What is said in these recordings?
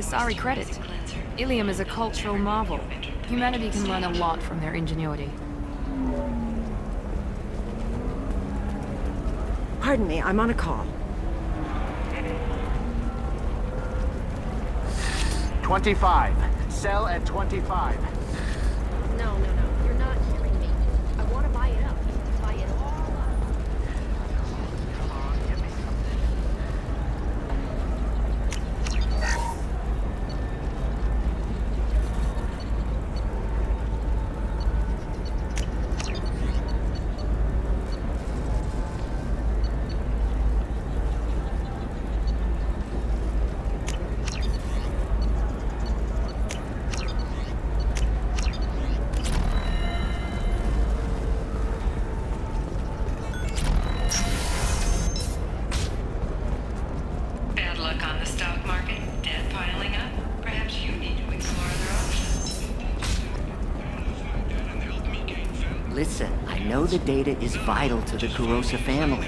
Asari credit. Ilium is a cultural marvel. Humanity can learn a lot from their ingenuity. Pardon me, I'm on a call. 25. Sell at 25. No, you're not hearing me. I want to buy it up. Buy it all up. Come on, give me something. Bad luck on the stock market, debt piling up. Perhaps you need to explore other options. Listen, I know the data is vital to the Kurosa family.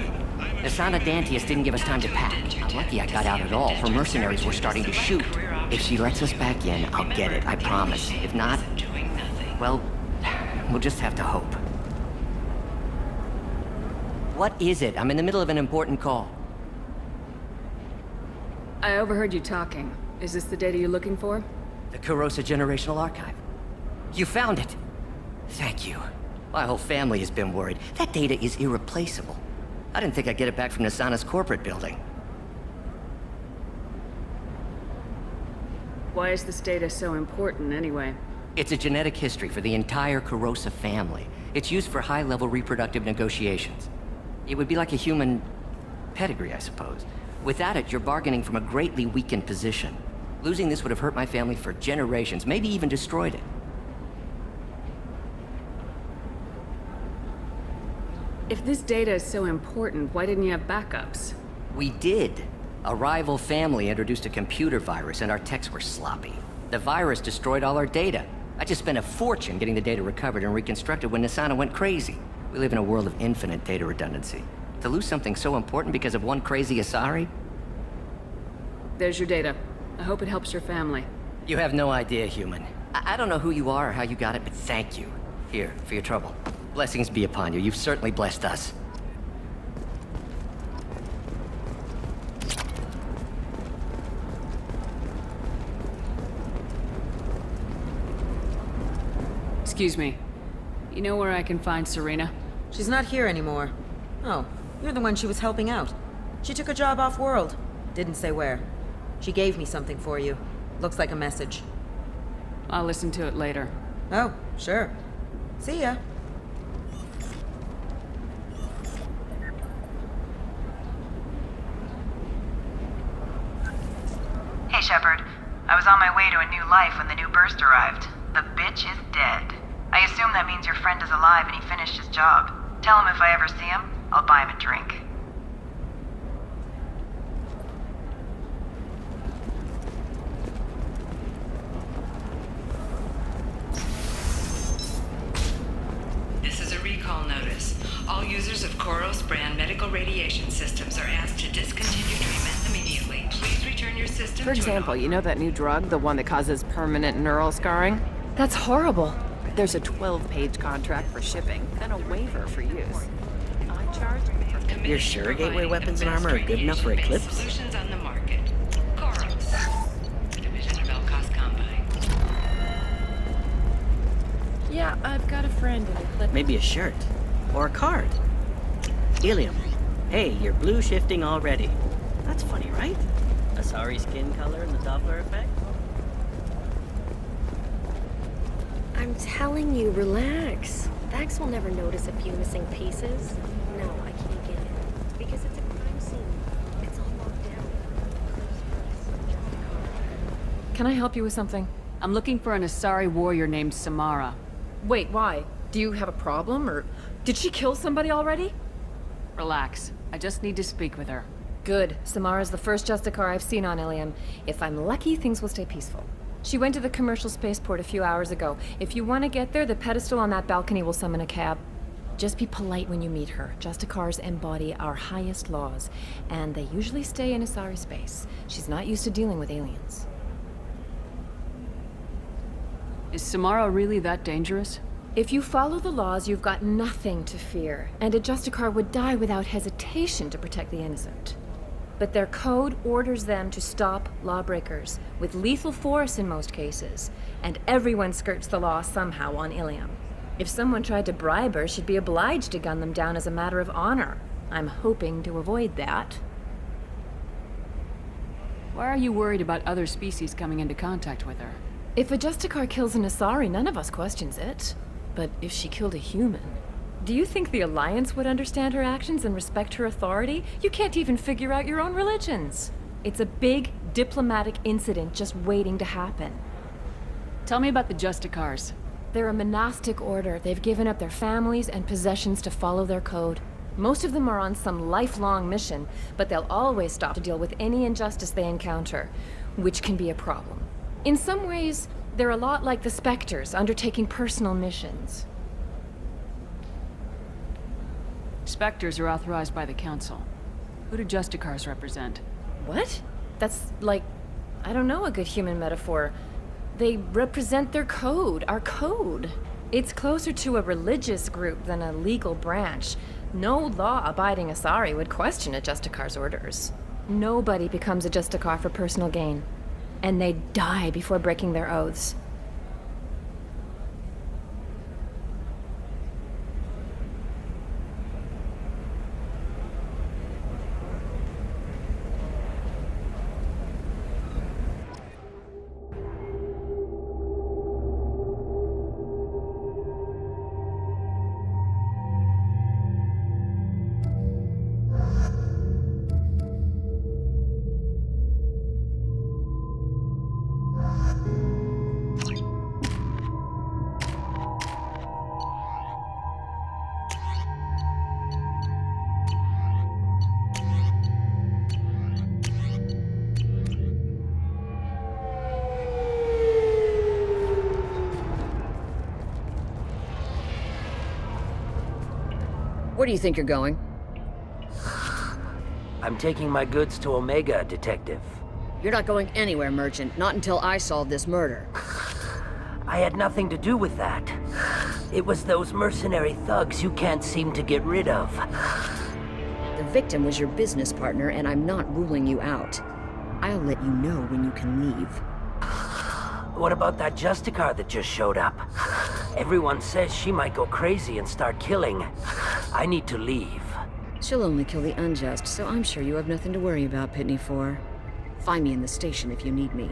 Asana Dantius didn't give us time to pack. I'm lucky I got out at all. Her mercenaries were starting to shoot. If she lets us back in, I'll get it, I promise. If not, well, we'll just have to hope. What is it? I'm in the middle of an important call. I overheard you talking. Is this the data you're looking for? The Kurosa Generational Archive. You found it! Thank you. My whole family has been worried. That data is irreplaceable. I didn't think I'd get it back from Nasana's corporate building. Why is this data so important, anyway? It's a genetic history for the entire Kurosa family. It's used for high-level reproductive negotiations. It would be like a human pedigree, I suppose. Without it, you're bargaining from a greatly weakened position. Losing this would have hurt my family for generations, maybe even destroyed it. If this data is so important, why didn't you have backups? We did. A rival family introduced a computer virus and our techs were sloppy. The virus destroyed all our data. I just spent a fortune getting the data recovered and reconstructed when Nasana went crazy. We live in a world of infinite data redundancy. To lose something so important because of one crazy Asari? There's your data. I hope it helps your family. You have no idea, human. I don't know who you are or how you got it, but thank you. Here, for your trouble. Blessings be upon you. You've certainly blessed us. Excuse me. You know where I can find Serena? She's not here anymore. Oh, you're the one she was helping out. She took a job off-world. Didn't say where. She gave me something for you. Looks like a message. I'll listen to it later. Oh, sure. See ya. Hey, Shepard. I was on my way to a new life when the new burst arrived. The bitch is dead. I assume that means your friend is alive and he finished his job. Tell him if I ever see him, I'll buy him a drink. This is a recall notice. All users of Koros brand medical radiation systems are asked to discontinue treatment immediately. Please return your system For example, you know that new drug, the one that causes permanent neural scarring? That's horrible. There's a 12-page contract for shipping and a waiver for use. I charge for You're sure gateway weapons and armor are good enough for Eclipse? Solutions on the market. Koros, a division of Elcos Combine. Yeah, I've got a friend in Eclipse. Maybe a shirt. Or a card. Ilium. Hey, you're blue shifting already. That's funny, right? Asari skin color and the Doppler effect? I'm telling you, relax. Vax will never notice a few missing pieces. No, I can't get in. Because it's a crime scene. It's all locked down. Can I help you with something? I'm looking for an Asari warrior named Samara. Wait, why? Do you have a problem, or did she kill somebody already? Relax. I just need to speak with her. Good. Samara's the first Justicar I've seen on Ilium. If I'm lucky, things will stay peaceful. She went to the commercial spaceport a few hours ago. If you want to get there, the pedestal on that balcony will summon a cab. Just be polite when you meet her. Justicars embody our highest laws, and they usually stay in Asari space. She's not used to dealing with aliens. Is Samara really that dangerous? If you follow the laws, you've got nothing to fear, and a Justicar would die without hesitation to protect the innocent. But their code orders them to stop lawbreakers, with lethal force in most cases, and everyone skirts the law somehow on Ilium. If someone tried to bribe her, she'd be obliged to gun them down as a matter of honor. I'm hoping to avoid that. Why are you worried about other species coming into contact with her? If a Justicar kills an Asari, none of us questions it. But if she killed a human... Do you think the Alliance would understand her actions and respect her authority? You can't even figure out your own religions. It's a big diplomatic incident just waiting to happen. Tell me about the Justicars. They're a monastic order. They've given up their families and possessions to follow their code. Most of them are on some lifelong mission, but they'll always stop to deal with any injustice they encounter, which can be a problem. In some ways, they're a lot like the Spectres, undertaking personal missions. Spectres are authorized by the Council. Who do Justicars represent? What? That's like, I don't know, a good human metaphor. They represent their code, our code. It's closer to a religious group than a legal branch. No law-abiding Asari would question a Justicar's orders. Nobody becomes a Justicar for personal gain. And they die before breaking their oaths. Where do you think you're going? I'm taking my goods to Omega, Detective. You're not going anywhere, Merchant. Not until I solve this murder. I had nothing to do with that. It was those mercenary thugs you can't seem to get rid of. The victim was your business partner, and I'm not ruling you out. I'll let you know when you can leave. What about that Justicar that just showed up? Everyone says she might go crazy and start killing. I need to leave. She'll only kill the unjust, so I'm sure you have nothing to worry about, Pitney 4. Find me in the station if you need me.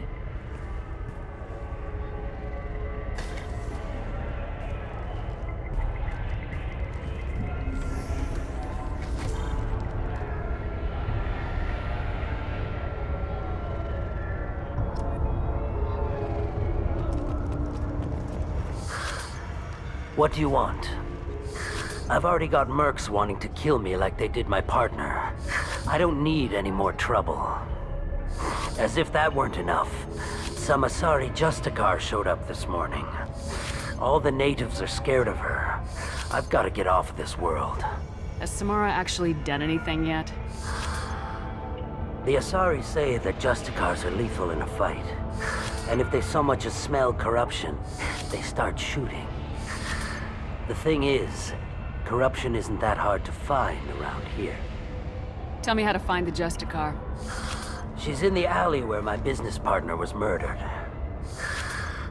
What do you want? I've already got mercs wanting to kill me like they did my partner. I don't need any more trouble. As if that weren't enough, some Asari Justicar showed up this morning. All the natives are scared of her. I've got to get off of this world. Has Samara actually done anything yet? The Asari say that Justicars are lethal in a fight. And if they so much as smell corruption, they start shooting. The thing is, corruption isn't that hard to find around here. Tell me how to find the Justicar. She's in the alley where my business partner was murdered.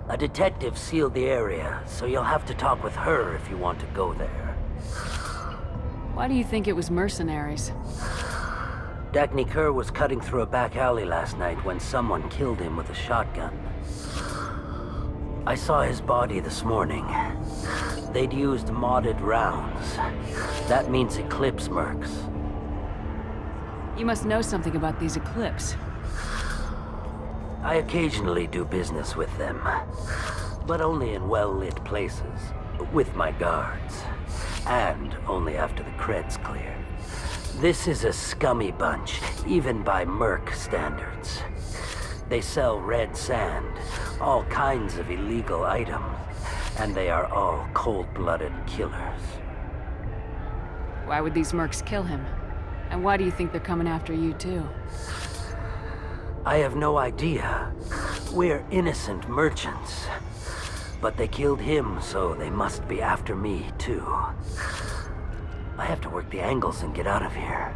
A detective sealed the area, so you'll have to talk with her if you want to go there. Why do you think it was mercenaries? Dagny Kerr was cutting through a back alley last night when someone killed him with a shotgun. I saw his body this morning. They'd used modded rounds. That means Eclipse mercs. You must know something about these Eclipse. I occasionally do business with them, but only in well-lit places, with my guards, and only after the cred's clear. This is a scummy bunch, even by merc standards. They sell red sand, all kinds of illegal items, and they are all cold-blooded killers. Why would these mercs kill him? And why do you think they're coming after you too? I have no idea. We're innocent merchants. But they killed him, so they must be after me, too. I have to work the angles and get out of here.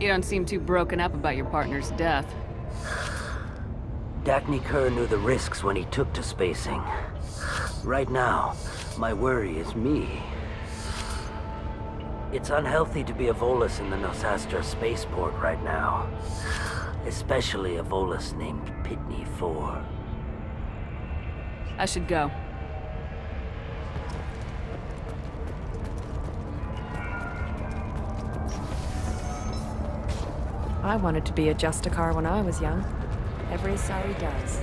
You don't seem too broken up about your partner's death. Dagny Kerr knew the risks when he took to spacing. Right now, my worry is me. It's unhealthy to be a Volus in the Nosastra spaceport right now. Especially a Volus named Pitney 4. I should go. I wanted to be a Justicar when I was young. Every Asari does.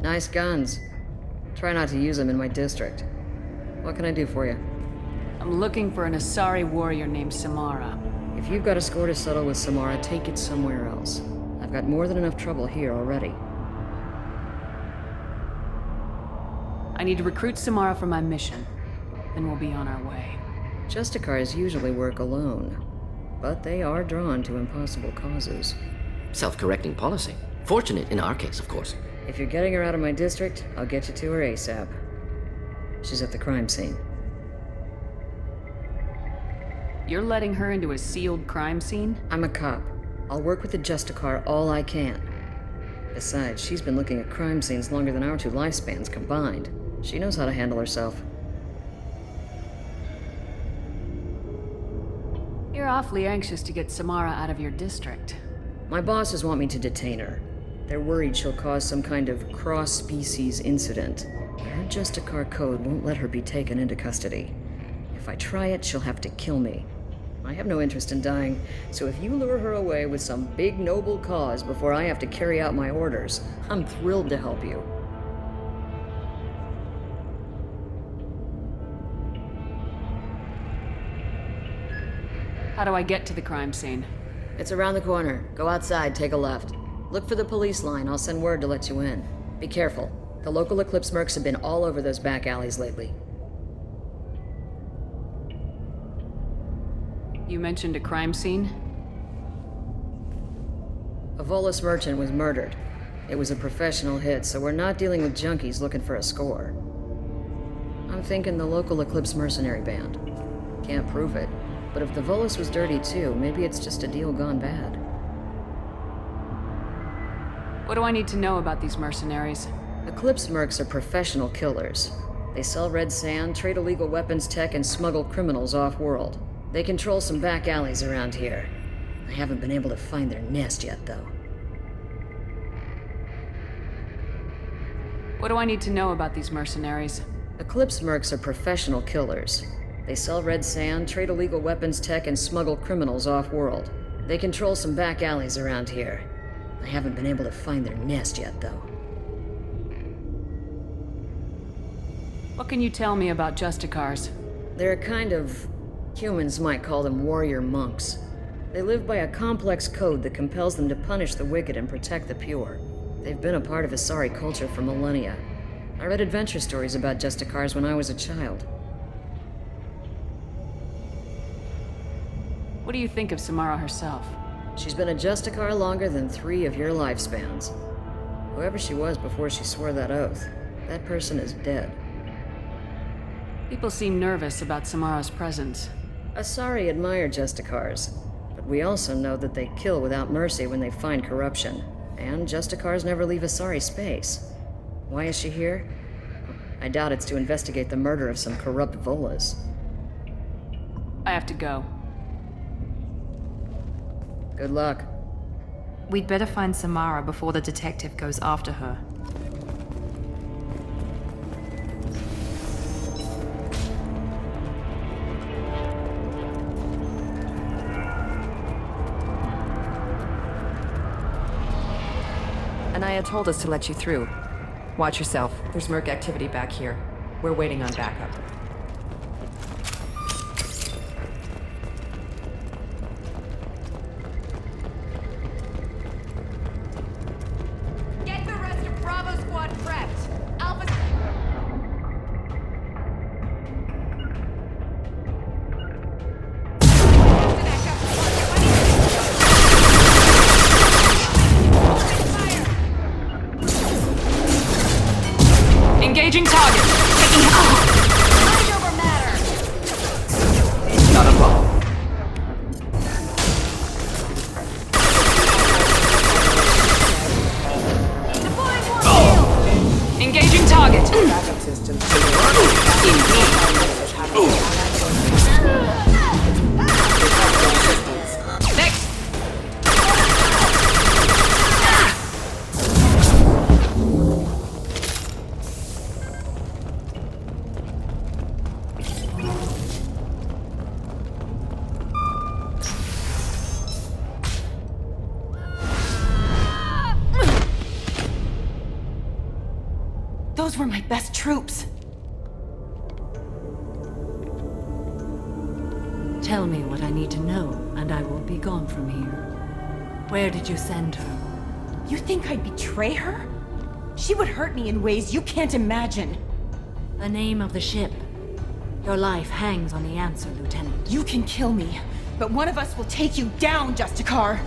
Nice guns. Try not to use them in my district. What can I do for you? I'm looking for an Asari warrior named Samara. If you've got a score to settle with Samara, take it somewhere else. I've got more than enough trouble here already. I need to recruit Samara for my mission. Then we'll be on our way. Justicars usually work alone, but they are drawn to impossible causes. Self-correcting policy. Fortunate in our case, of course. If you're getting her out of my district, I'll get you to her ASAP. She's at the crime scene. You're letting her into a sealed crime scene? I'm a cop. I'll work with the Justicar all I can. Besides, she's been looking at crime scenes longer than our two lifespans combined. She knows how to handle herself. You're awfully anxious to get Samara out of your district. My bosses want me to detain her. They're worried she'll cause some kind of cross-species incident. Her Justicar code won't let her be taken into custody. If I try it, she'll have to kill me. I have no interest in dying, so if you lure her away with some big noble cause before I have to carry out my orders, I'm thrilled to help you. How do I get to the crime scene? It's around the corner. Go outside, take a left. Look for the police line. I'll send word to let you in. Be careful. The local Eclipse mercs have been all over those back alleys lately. You mentioned a crime scene? A Volus merchant was murdered. It was a professional hit, so we're not dealing with junkies looking for a score. I'm thinking the local Eclipse mercenary band. Can't prove it, but if the Volus was dirty too, maybe it's just a deal gone bad. What do I need to know about these mercenaries? Eclipse mercs are professional killers. They sell red sand, trade illegal weapons tech, and smuggle criminals off-world. They control some back alleys around here. I haven't been able to find their nest yet, though. What do I need to know about these mercenaries? Eclipse mercs are professional killers. They sell red sand, trade illegal weapons tech, and smuggle criminals off-world. They control some back alleys around here. I haven't been able to find their nest yet, though. What can you tell me about Justicars? They're a kind of... humans might call them warrior monks. They live by a complex code that compels them to punish the wicked and protect the pure. They've been a part of Asari culture for millennia. I read adventure stories about Justicars when I was a child. What do you think of Samara herself? She's been a Justicar longer than 3 of your lifespans. Whoever she was before she swore that oath, that person is dead. People seem nervous about Samara's presence. Asari admire Justicars, but we also know that they kill without mercy when they find corruption. And Justicars never leave Asari space. Why is she here? I doubt it's to investigate the murder of some corrupt Volus. I have to go. Good luck. We'd better find Samara before the detective goes after her. Anaya told us to let you through. Watch yourself. There's merc activity back here. We're waiting on backup. Get the rest of Bravo Squad prepped. Alpha... Those were my best troops. Tell me what I need to know, and I will be gone from here. Where did you send her? You think I'd betray her? She would hurt me in ways you can't imagine. The name of the ship. Your life hangs on the answer, Lieutenant. You can kill me, but one of us will take you down, Justicar!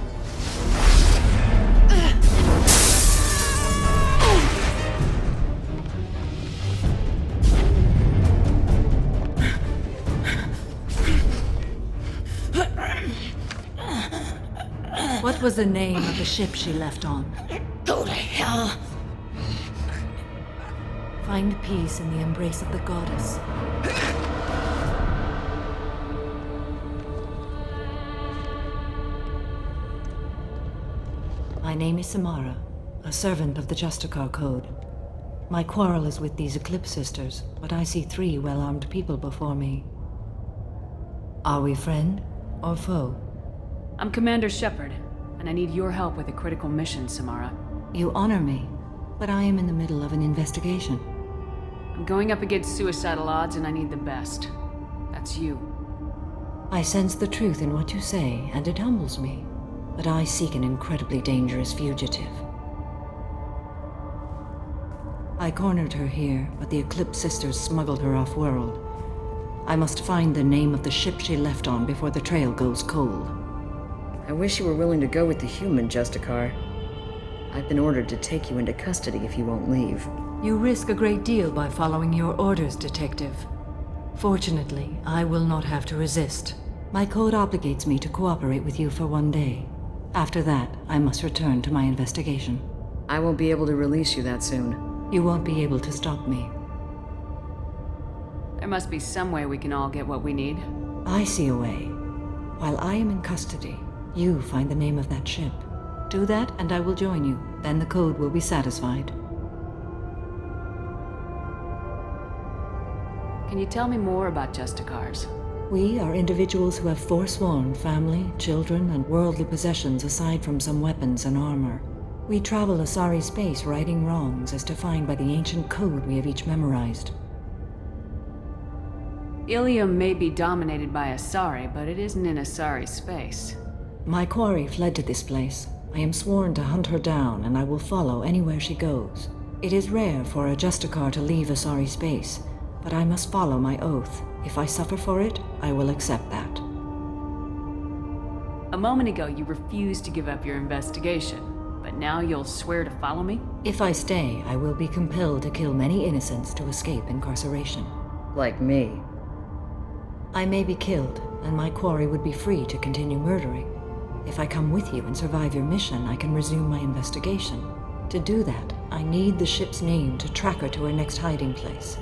What was the name of the ship she left on? Go to hell! Find peace in the embrace of the goddess. My name is Samara, a servant of the Justicar Code. My quarrel is with these Eclipse Sisters, but I see 3 well-armed people before me. Are we friend or foe? I'm Commander Shepard, and I need your help with a critical mission, Samara. You honor me, but I am in the middle of an investigation. I'm going up against suicidal odds, and I need the best. That's you. I sense the truth in what you say, and it humbles me. But I seek an incredibly dangerous fugitive. I cornered her here, but the Eclipse Sisters smuggled her off-world. I must find the name of the ship she left on before the trail goes cold. I wish you were willing to go with the human, Justicar. I've been ordered to take you into custody if you won't leave. You risk a great deal by following your orders, Detective. Fortunately, I will not have to resist. My code obligates me to cooperate with you for 1 day. After that, I must return to my investigation. I won't be able to release you that soon. You won't be able to stop me. There must be some way we can all get what we need. I see a way. While I am in custody, you find the name of that ship. Do that, and I will join you. Then the code will be satisfied. Can you tell me more about Justicars? We are individuals who have forsworn family, children, and worldly possessions aside from some weapons and armor. We travel Asari space righting wrongs as defined by the ancient code we have each memorized. Ilium may be dominated by Asari, but it isn't in Asari space. My quarry fled to this place. I am sworn to hunt her down, and I will follow anywhere she goes. It is rare for a Justicar to leave Asari space, but I must follow my oath. If I suffer for it, I will accept that. A moment ago, you refused to give up your investigation, but now you'll swear to follow me? If I stay, I will be compelled to kill many innocents to escape incarceration. Like me. I may be killed, and my quarry would be free to continue murdering. If I come with you and survive your mission, I can resume my investigation. To do that, I need the ship's name to track her to her next hiding place.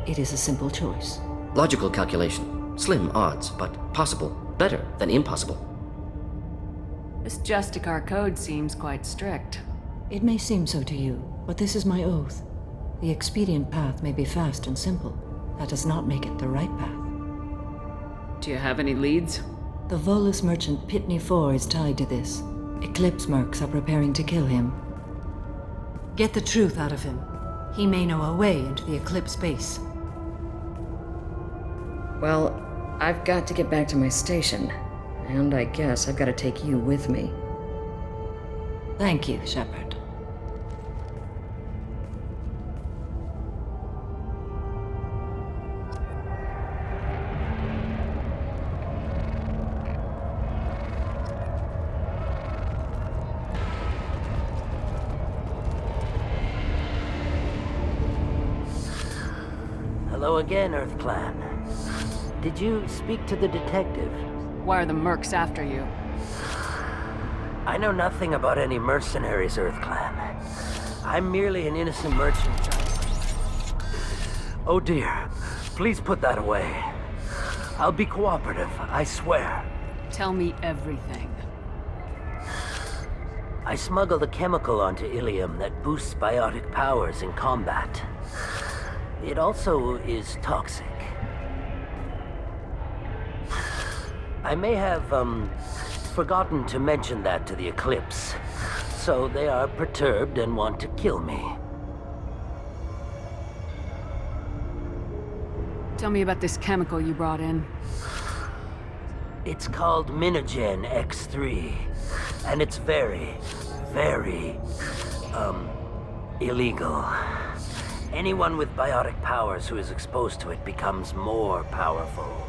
It is a simple choice. Logical calculation. Slim odds, but possible. Better than impossible. This Justicar code seems quite strict. It may seem so to you, but this is my oath. The expedient path may be fast and simple. That does not make it the right path. Do you have any leads? The Volus merchant Pitney 4 is tied to this. Eclipse mercs are preparing to kill him. Get the truth out of him. He may know a way into the Eclipse base. Well, I've got to get back to my station. And I guess I've got to take you with me. Thank you, Shepard. Hello again, Earth Clan. Did you speak to the detective? Why are the mercs after you? I know nothing about any mercenaries, Earth Clan. I'm merely an innocent merchant. Oh dear. Please put that away. I'll be cooperative, I swear. Tell me everything. I smuggled a chemical onto Ilium that boosts biotic powers in combat. It also is toxic. I may have, forgotten to mention that to the Eclipse, so they are perturbed and want to kill me. Tell me about this chemical you brought in. It's called Minogen X3, and it's very, very, illegal. Anyone with biotic powers who is exposed to it becomes more powerful.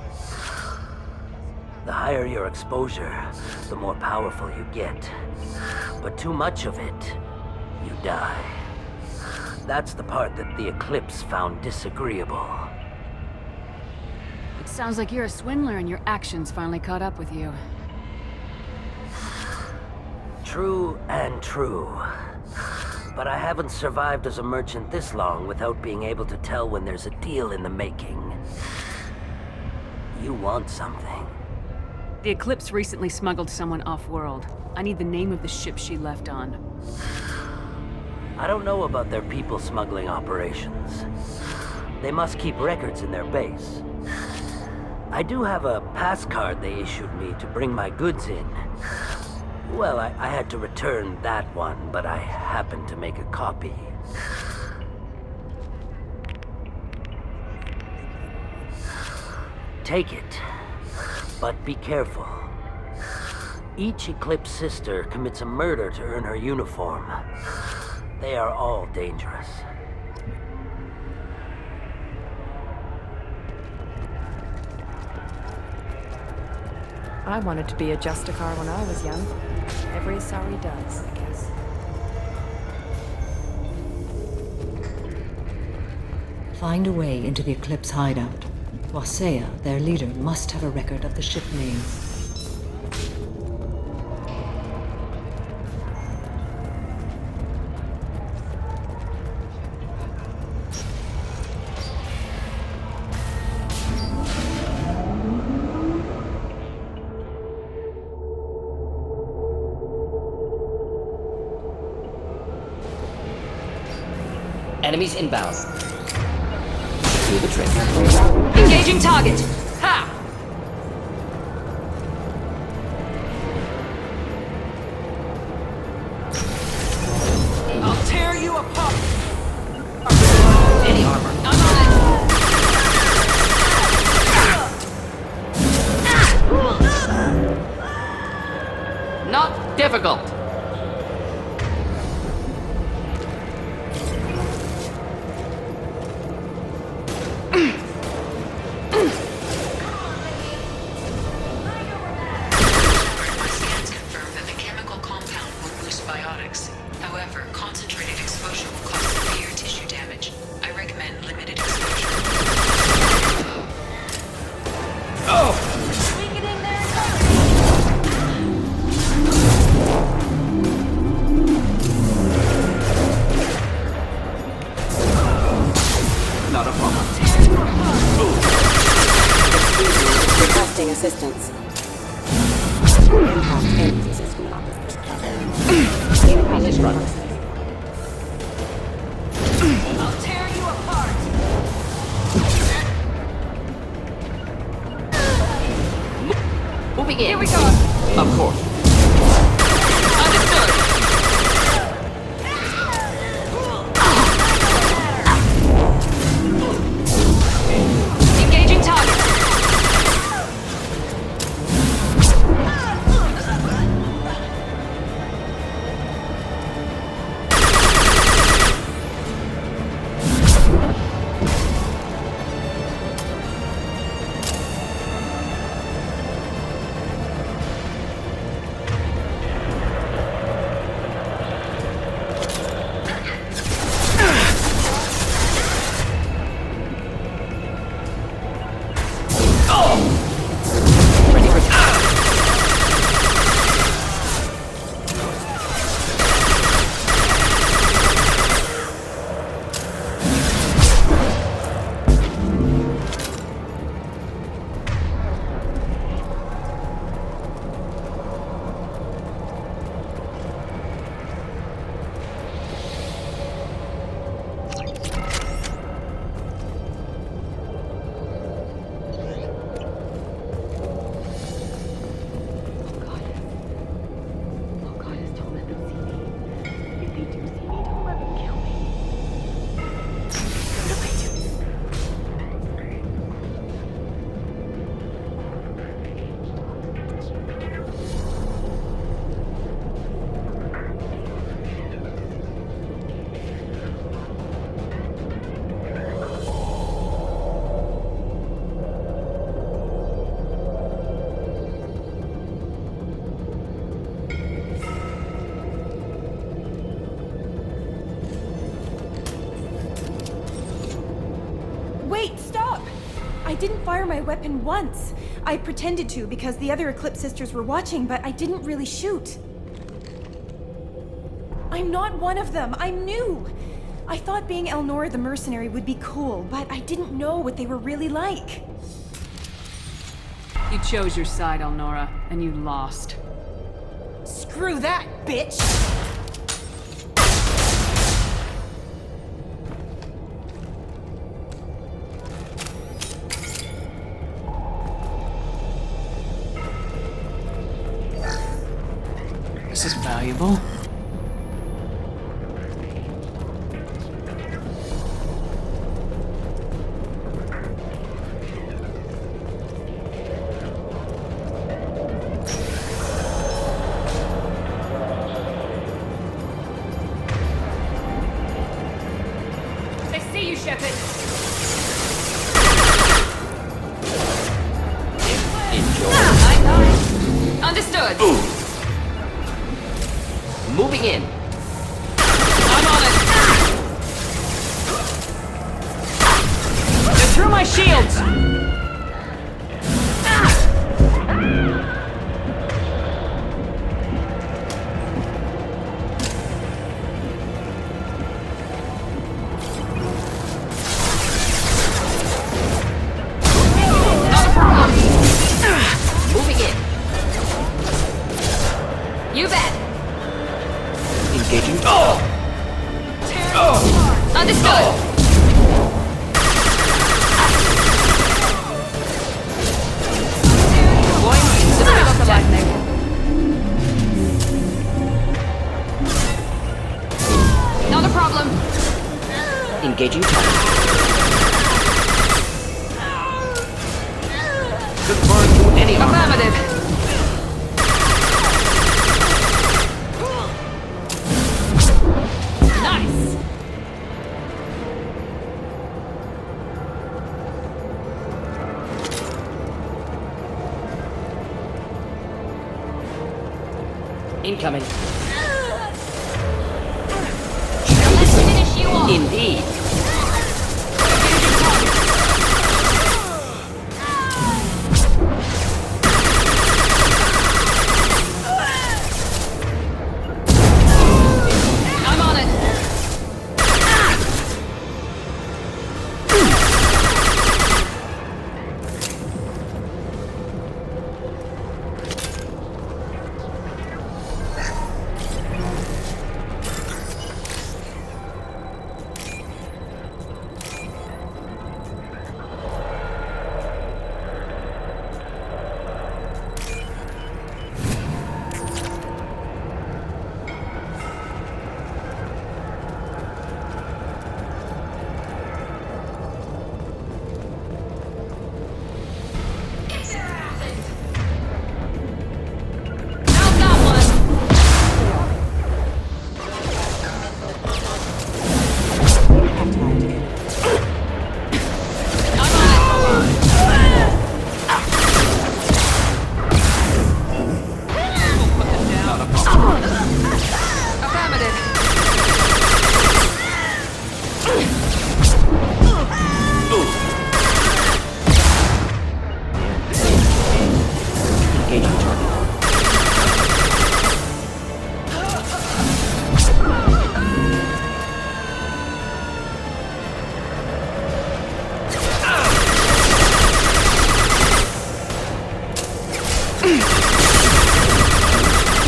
The higher your exposure, the more powerful you get. But too much of it, you die. That's the part that the Eclipse found disagreeable. It sounds like you're a swindler and your actions finally caught up with you. True and true. But I haven't survived as a merchant this long without being able to tell when there's a deal in the making. You want something. The Eclipse recently smuggled someone off-world. I need the name of the ship she left on. I don't know about their people smuggling operations. They must keep records in their base. I do have a pass card they issued me to bring my goods in. Well, I had to return that one, but I happened to make a copy. Take it, but be careful. Each Eclipse sister commits a murder to earn her uniform. They are all dangerous. I wanted to be a Justicar when I was young. Every Asari does, I guess. Find a way into the Eclipse hideout. Wasea, their leader, must have a record of the ship name. Enemies inbound. Do the trick. Engaging target! Ha! I'll tear you apart! Any armor. I'm on it! Not difficult. Requesting assistance. Impact energy system. In position. I'll tear you apart! Moving in. Here we go! Of course. Understood! Engaging target! didn't fire my weapon once. I pretended to because the other Eclipse sisters were watching, but I didn't really shoot. I'm not one of them. I'm new. I thought being Elnora the mercenary would be cool, but I didn't know what they were really like. You chose your side, Elnora, and you lost. Screw that, bitch! This is valuable. Understood. Moving in. I'm on it. They're through my shields. Moving in. You bet. Engaging. Understood. Not a problem. Engaging target. Could burn through any armor. Affirmative. Nice. Incoming. Let's finish you off. Indeed. I'm on it.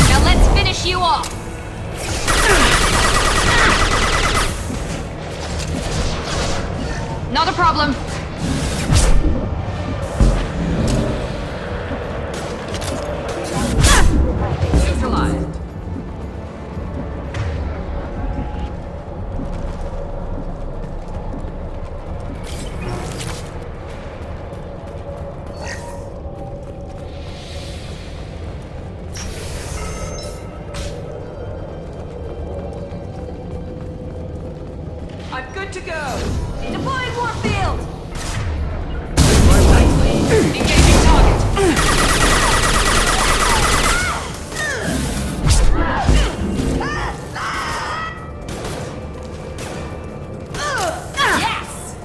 Now let's finish you off. Not a problem. Neutralized. I'm good to go. Deploying warfield. Engaging target. Yes.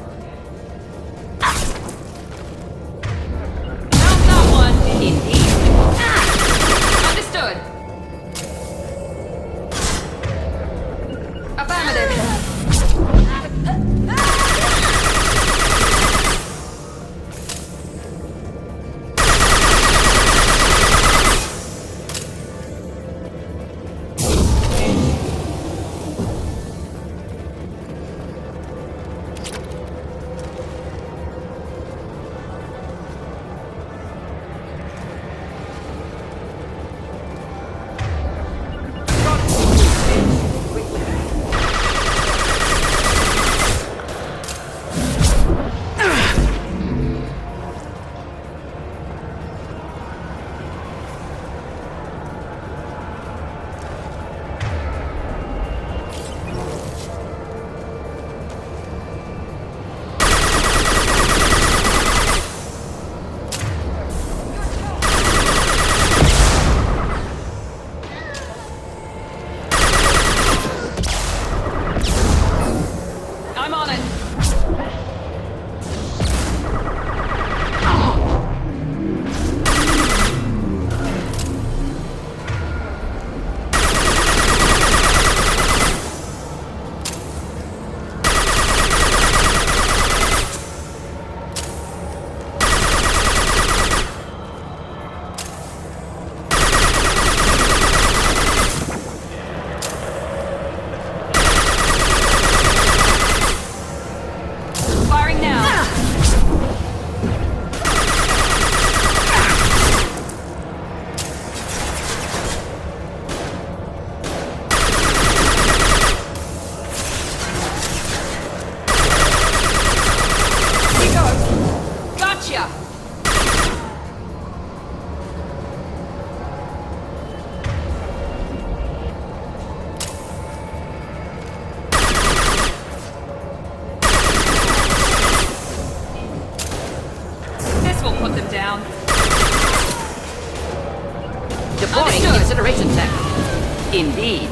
Deploying Understood. incineration tech. Indeed.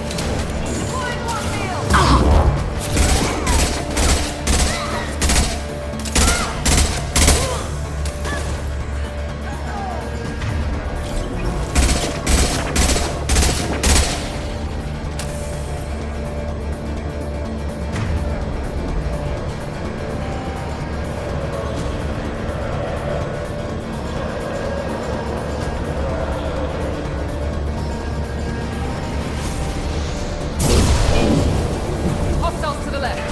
Hostiles to the left.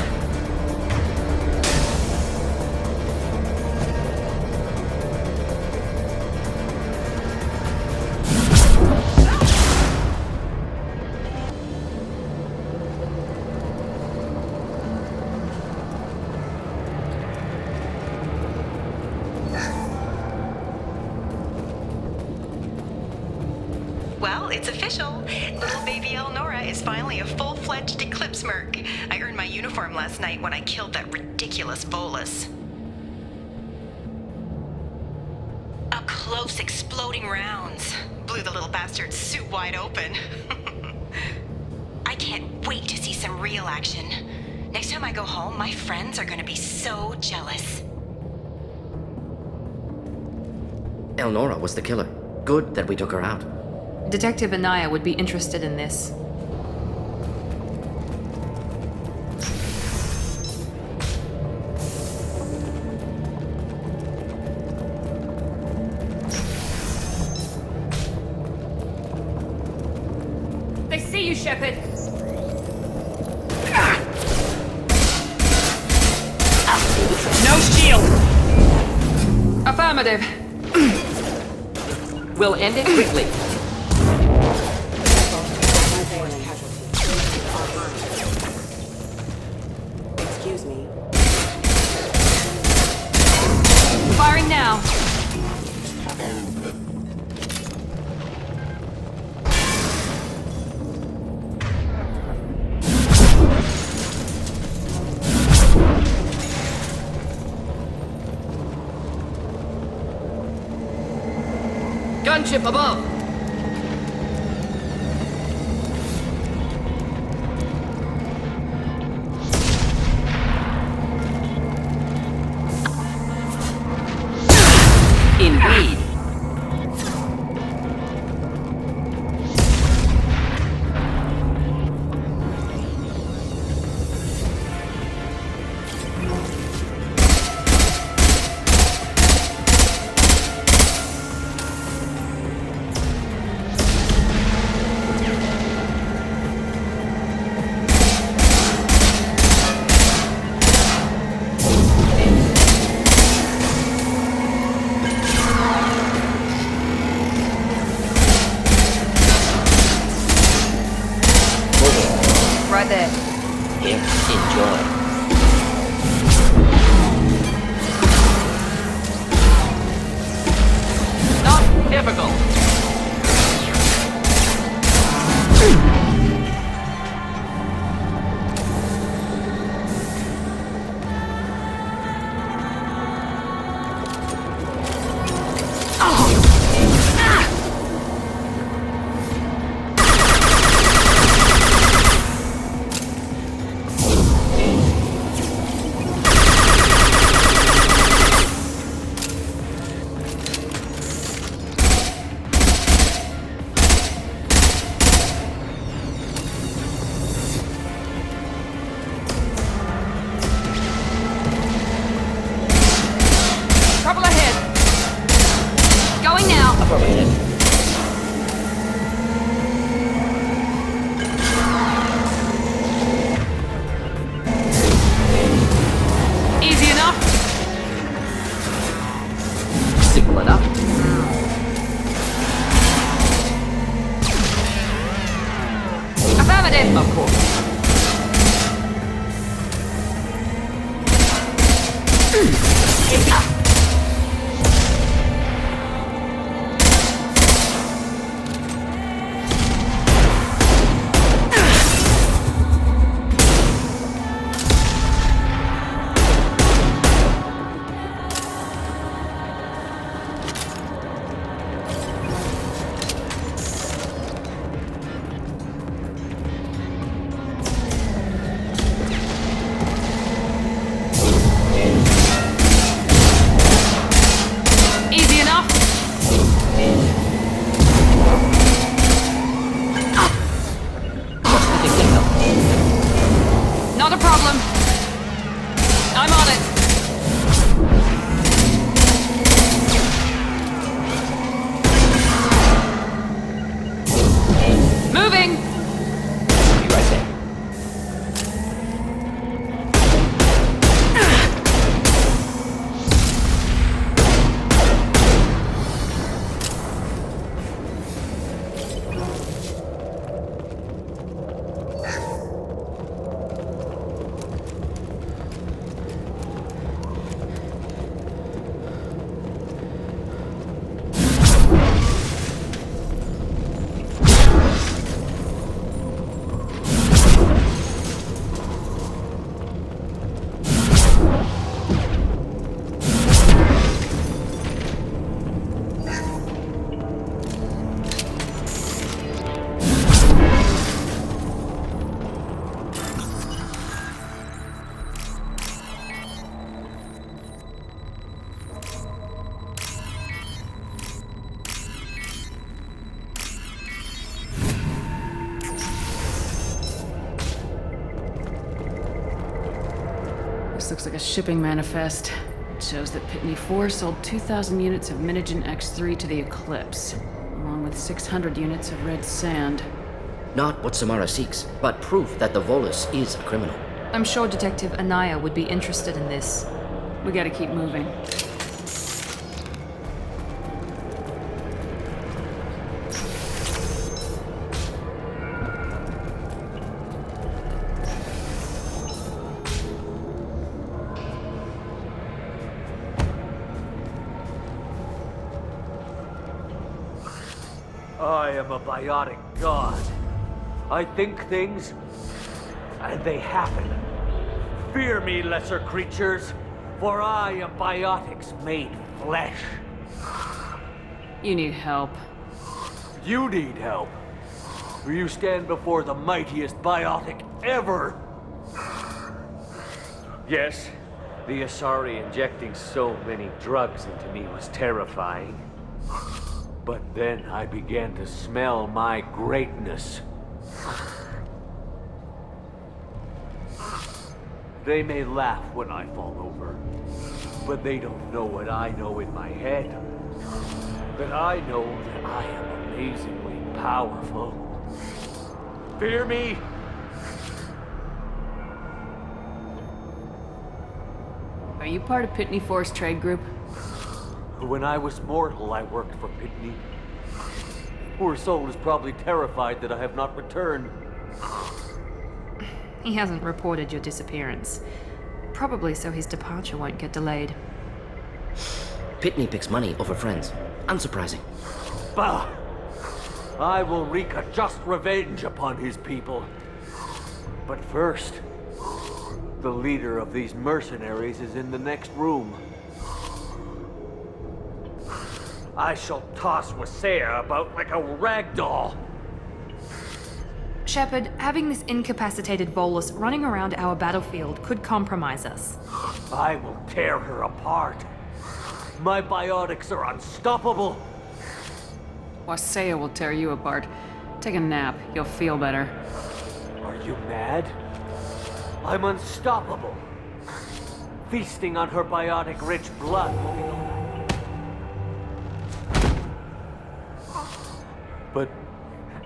Well, it's official. Little baby Elnora is finally a full-fledged Eclipse merc. I earned my uniform last night when I killed that ridiculous Volus. Up close, exploding rounds. Blew the little bastard's suit wide open. I can't wait to see some real action. Next time I go home, my friends are gonna be so jealous. Elnora was the killer. Good that we took her out. Detective Anaya would be interested in this. They see you, Shepard. No shield! Affirmative. We'll end it quickly. Excuse me. Firing now. Gunship above! Indeed. Right there. Here, enjoy. Not difficult. Trouble ahead. Going now. Affirmative. Easy enough. Simple enough. Affirmative. Of course. looks like a shipping manifest. It shows that Pitney 4 sold 2,000 units of Minigen X3 to the Eclipse, along with 600 units of red sand. Not what Samara seeks, but proof that the Volus is a criminal. I'm sure Detective Anaya would be interested in this. We gotta keep moving. I am a biotic god. I think things, and they happen. Fear me, lesser creatures, for I am biotics made flesh. You need help. You need help. For you stand before the mightiest biotic ever. Yes, the Asari injecting so many drugs into me was terrifying. But then I began to smell my greatness. They may laugh when I fall over, but they don't know what I know in my head. That I know that I am amazingly powerful. Fear me? Are you part of Pitney 4's trade group? When I was mortal, I worked for Pitney. Poor soul is probably terrified that I have not returned. He hasn't reported your disappearance. Probably so his departure won't get delayed. Pitney picks money over friends. Unsurprising. Bah! I will wreak a just revenge upon his people. But first, the leader of these mercenaries is in the next room. I shall toss Wasea about like a rag doll. Shepard, having this incapacitated Volus running around our battlefield could compromise us. I will tear her apart. My biotics are unstoppable. Wasea will tear you apart. Take a nap. You'll feel better. Are you mad? I'm unstoppable. Feasting on her biotic-rich blood will be the... But...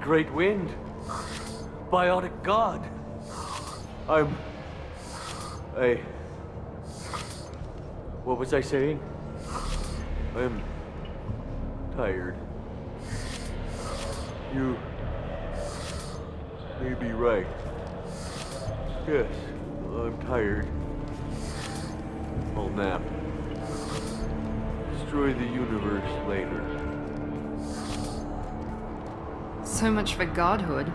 Great Wind... Biotic God... What was I saying? I'm... tired. You... may be right. Yes, I'm tired. I'll nap. Destroy the universe later. So much for godhood.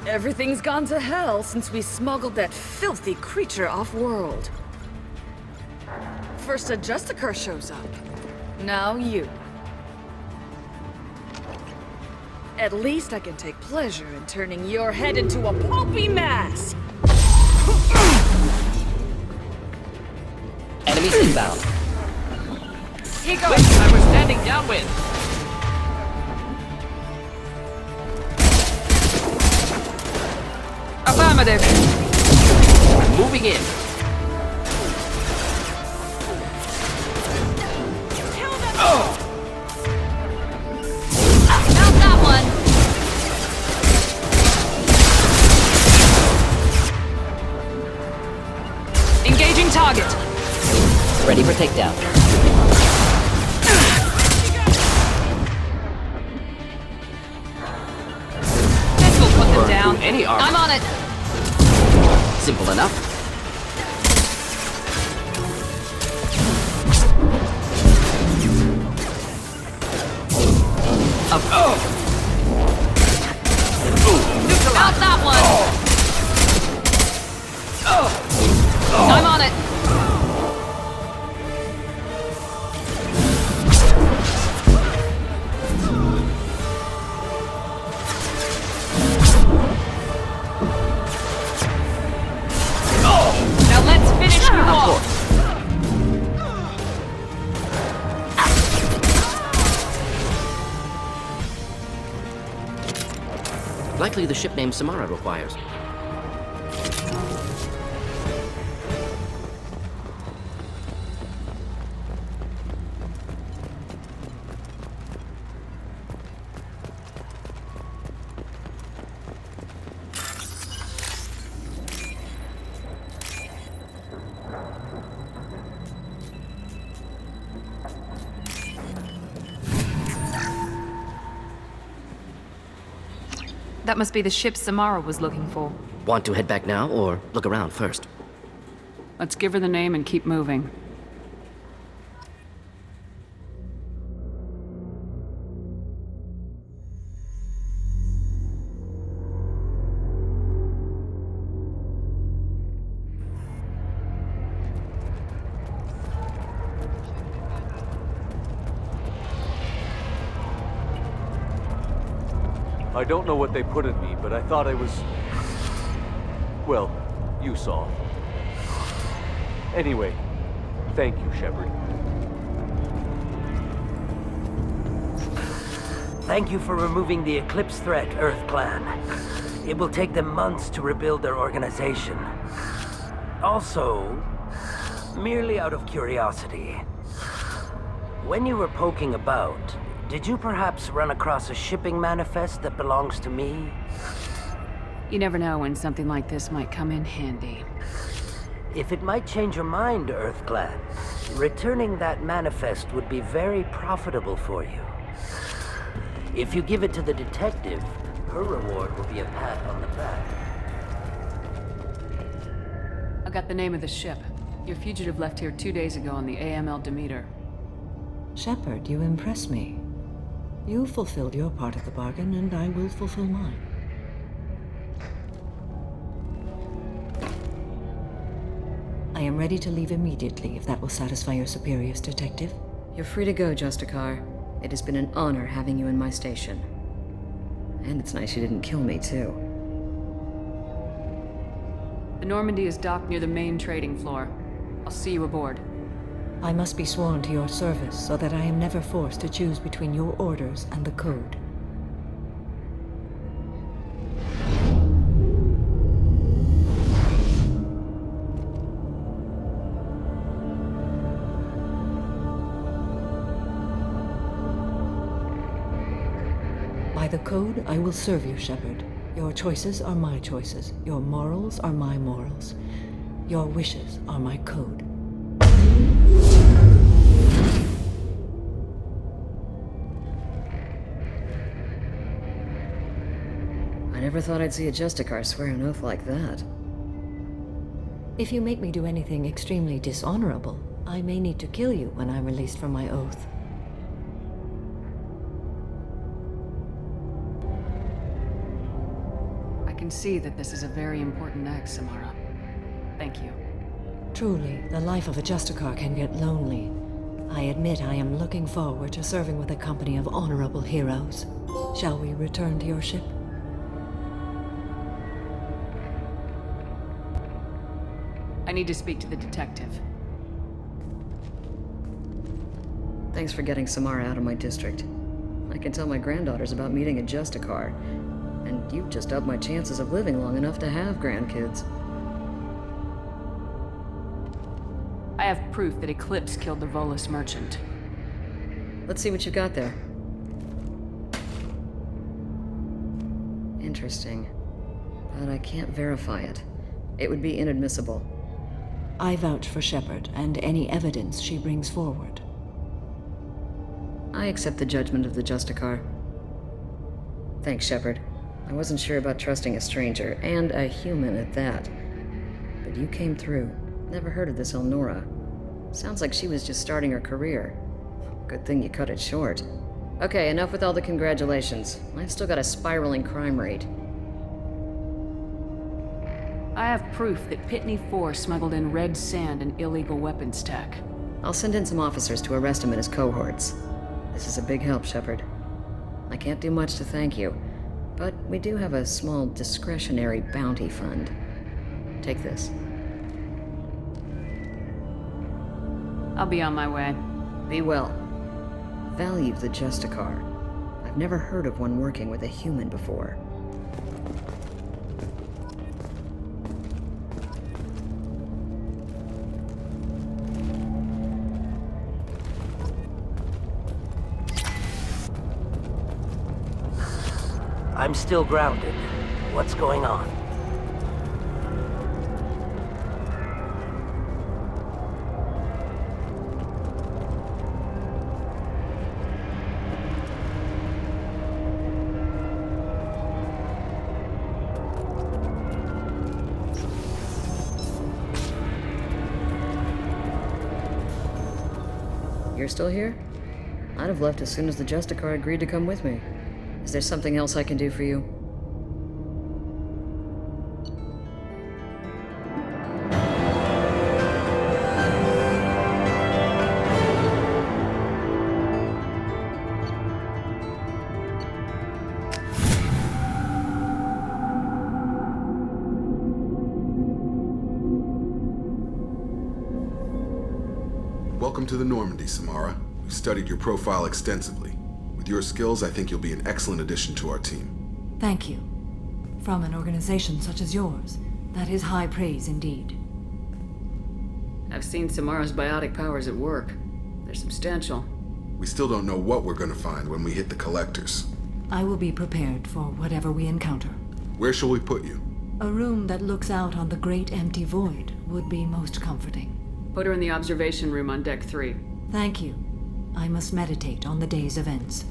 Everything's gone to hell since we smuggled that filthy creature off-world. First a Justicar shows up. Now you. At least I can take pleasure in turning your head into a pulpy mass! Enemies inbound. He goes! Wait, I was standing downwind! Affirmative! Moving in. Oh! Found that one! Engaging target! Ready for takedown. This will put them down. Any armor. I'm on it! Simple enough. Got that one! I'm on it! off! Likely the ship name Samara requires. That must be the ship Samara was looking for. Want to head back now, or look around first? Let's give her the name and keep moving. I don't know what they put in me, but I thought I was... Well, you saw. Anyway, thank you, Shepard. Thank you for removing the Eclipse threat, Earth Clan. It will take them months to rebuild their organization. Also, merely out of curiosity, when you were poking about, did you perhaps run across a shipping manifest that belongs to me? You never know when something like this might come in handy. If it might change your mind, Earth Clan, returning that manifest would be very profitable for you. If you give it to the detective, her reward will be a pat on the back. I got the name of the ship. Your fugitive left here 2 days ago on the AML Demeter. Shepard, you impress me. You fulfilled your part of the bargain, and I will fulfill mine. I am ready to leave immediately, if that will satisfy your superiors, Detective. You're free to go, Justicar. It has been an honor having you in my station. And it's nice you didn't kill me, too. The Normandy is docked near the main trading floor. I'll see you aboard. I must be sworn to your service so that I am never forced to choose between your orders and the Code. By the Code, I will serve you, Shepard. Your choices are my choices. Your morals are my morals. Your wishes are my code. I never thought I'd see a Justicar swear an oath like that. If you make me do anything extremely dishonorable, I may need to kill you when I'm released from my oath. I can see that this is a very important act, Samara. Thank you. Truly, the life of a Justicar can get lonely. I admit I am looking forward to serving with a company of honorable heroes. Shall we return to your ship? I need to speak to the detective. Thanks for getting Samara out of my district. I can tell my granddaughters about meeting a Justicar, and you've just upped my chances of living long enough to have grandkids. I have proof that Eclipse killed the Volus merchant. Let's see what you got there. Interesting. But I can't verify it. It would be inadmissible. I vouch for Shepard and any evidence she brings forward. I accept the judgment of the Justicar. Thanks, Shepard. I wasn't sure about trusting a stranger, and a human at that. But you came through. Never heard of this Elnora. Sounds like she was just starting her career. Good thing you cut it short. Okay, enough with all the congratulations. I've still got a spiraling crime rate. I have proof that Pitney 4 smuggled in red sand and illegal weapons tech. I'll send in some officers to arrest him and his cohorts. This is a big help, Shepard. I can't do much to thank you, but we do have a small discretionary bounty fund. Take this. I'll be on my way. Be well. Value the Justicar. I've never heard of one working with a human before. I'm still grounded. What's going on? You're still here? I'd have left as soon as the Justicar agreed to come with me. Is there something else I can do for you? Welcome to the Normandy, Samara. We've studied your profile extensively. With your skills, I think you'll be an excellent addition to our team. Thank you. From an organization such as yours, that is high praise indeed. I've seen Samara's biotic powers at work. They're substantial. We still don't know what we're gonna find when we hit the collectors. I will be prepared for whatever we encounter. Where shall we put you? A room that looks out on the great empty void would be most comforting. Put her in the observation room on deck 3. Thank you. I must meditate on the day's events.